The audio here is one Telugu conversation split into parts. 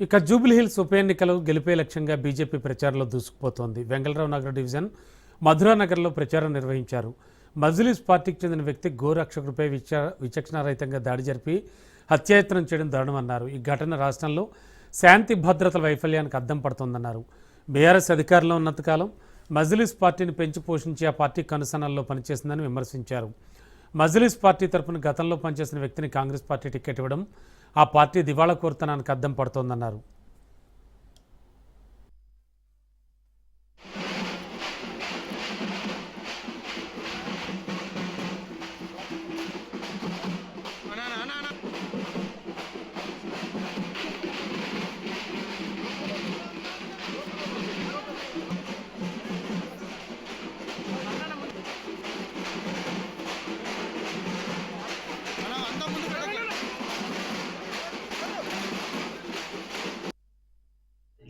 ఇక జూబ్లీహిల్స్ ఉప ఎన్నికలు గెలిపే లక్ష్యంగా బీజేపీ ప్రచారంలో దూసుకుపోతోంది. వెంగళరావు నగర్ డివిజన్ మధురానగర్లో ప్రచారం నిర్వహించారు. మజ్లిస్ పార్టీకి చెందిన వ్యక్తి గోరక్షకుడిపై విచక్షణారహితంగా దాడి జరిపి హత్యాయత్నం చేయడం దారుణమన్నారు. ఈ ఘటన రాష్ట్రంలో శాంతి భద్రతల వైఫల్యానికి అద్దం పడుతోందన్నారు. బీఆర్ఎస్ అధికారంలో ఉన్నంతకాలం మజ్లిస్ పార్టీని పెంచి పోషించి ఆ పార్టీ కనుసనల్లో పనిచేసిందని విమర్శించారు. మజ్లిస్ పార్టీ తరఫున గతంలో పనిచేసిన వ్యక్తిని కాంగ్రెస్ పార్టీ టికెట్ ఇవ్వడం ఆ పార్టీ దివాళా కోరుతనానికి అద్దం పడుతోందన్నారు.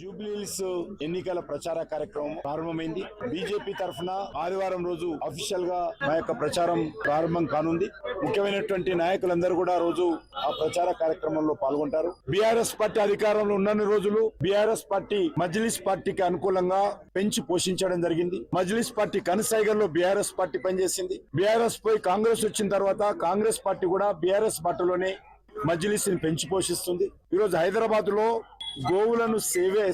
జూబ్లీహిల్స్ ఎన్నికల ప్రచార కార్యక్రమం ప్రారంభమైంది. బీజేపీ తరఫున ఆదివారం రోజు అఫీషియల్ గా మా యొక్క ప్రచారం ప్రారంభం కానుంది. ముఖ్యమైనటువంటి నాయకులందరూ కూడా రోజు ఆ ప్రచార కార్యక్రమంలో పాల్గొంటారు. బీఆర్ఎస్ పార్టీ అధికారంలో ఉన్న రోజులు బీఆర్ఎస్ పార్టీ మజ్లిస్ పార్టీకి అనుకూలంగా పెంచి పోషించడం జరిగింది. మజ్లిస్ పార్టీ కనసాగర్లో బీఆర్ఎస్ పార్టీ పనిచేసింది. బీఆర్ఎస్ పోయి కాంగ్రెస్ వచ్చిన తర్వాత కాంగ్రెస్ పార్టీ కూడా బీఆర్ఎస్ పార్టీలోనే మజ్లిస్ ని పెంచి పోషిస్తుంది. ఈరోజు హైదరాబాద్ లో గోవులను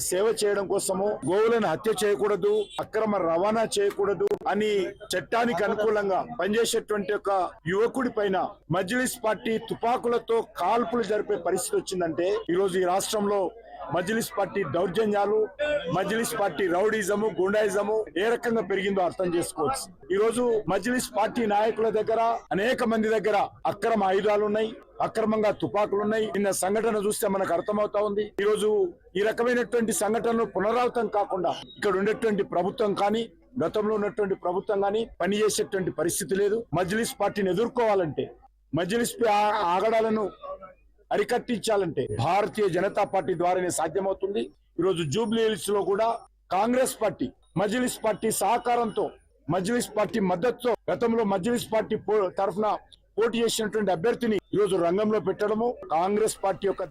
సేవ చేయడం కోసము గోవులను హత్య చేయకూడదు, అక్రమ రవాణా చేయకూడదు అని చట్టానికి అనుకూలంగా పనిచేసేటువంటి ఒక యువకుడి పైన మజ్లిస్ పార్టీ తుపాకులతో కాల్పులు జరిపే పరిస్థితి వచ్చిందంటే ఈరోజు ఈ రాష్ట్రంలో మజ్లిస్ పార్టీ దౌర్జన్యాలు, మజ్లిస్ పార్టీ రౌడీజము, గుండాయిజము ఏ రకంగా పెరిగిందో అర్థం చేసుకోవచ్చు. ఈ రోజు మజ్లిస్ పార్టీ నాయకుల దగ్గర అనేక మంది దగ్గర అక్రమ ఆయుధాలు ఉన్నాయి, అక్రమంగా తుపాకులున్నాయి. నిన్న సంఘటన చూస్తే మనకు అర్థమవుతా ఉంది. ఈ రోజు ఈ రకమైనటువంటి సంఘటనలు పునరావృతం కాకుండా ఇక్కడ ఉండేటువంటి ప్రభుత్వం కానీ గతంలో ఉన్నటువంటి ప్రభుత్వం కానీ పనిచేసేటువంటి పరిస్థితి లేదు. మజ్లిస్ పార్టీని ఎదుర్కోవాలంటే, మజ్లిస్ ఆగడాలను అరికట్టించాలంటే భారతీయ జనతా పార్టీ ద్వారానే సాధ్యమవుతుంది. ఈరోజు జూబ్లీహిల్స్ లో కూడా కాంగ్రెస్ పార్టీ మజ్లిస్ పార్టీ సహకారంతో, మజ్లిస్ పార్టీ మద్దతుతో గతంలో మజ్లిస్ పార్టీ తరఫున పోటీ చేసినటువంటి అభ్యర్థిని ఈరోజు రంగంలో పెట్టడము కాంగ్రెస్ పార్టీ యొక్క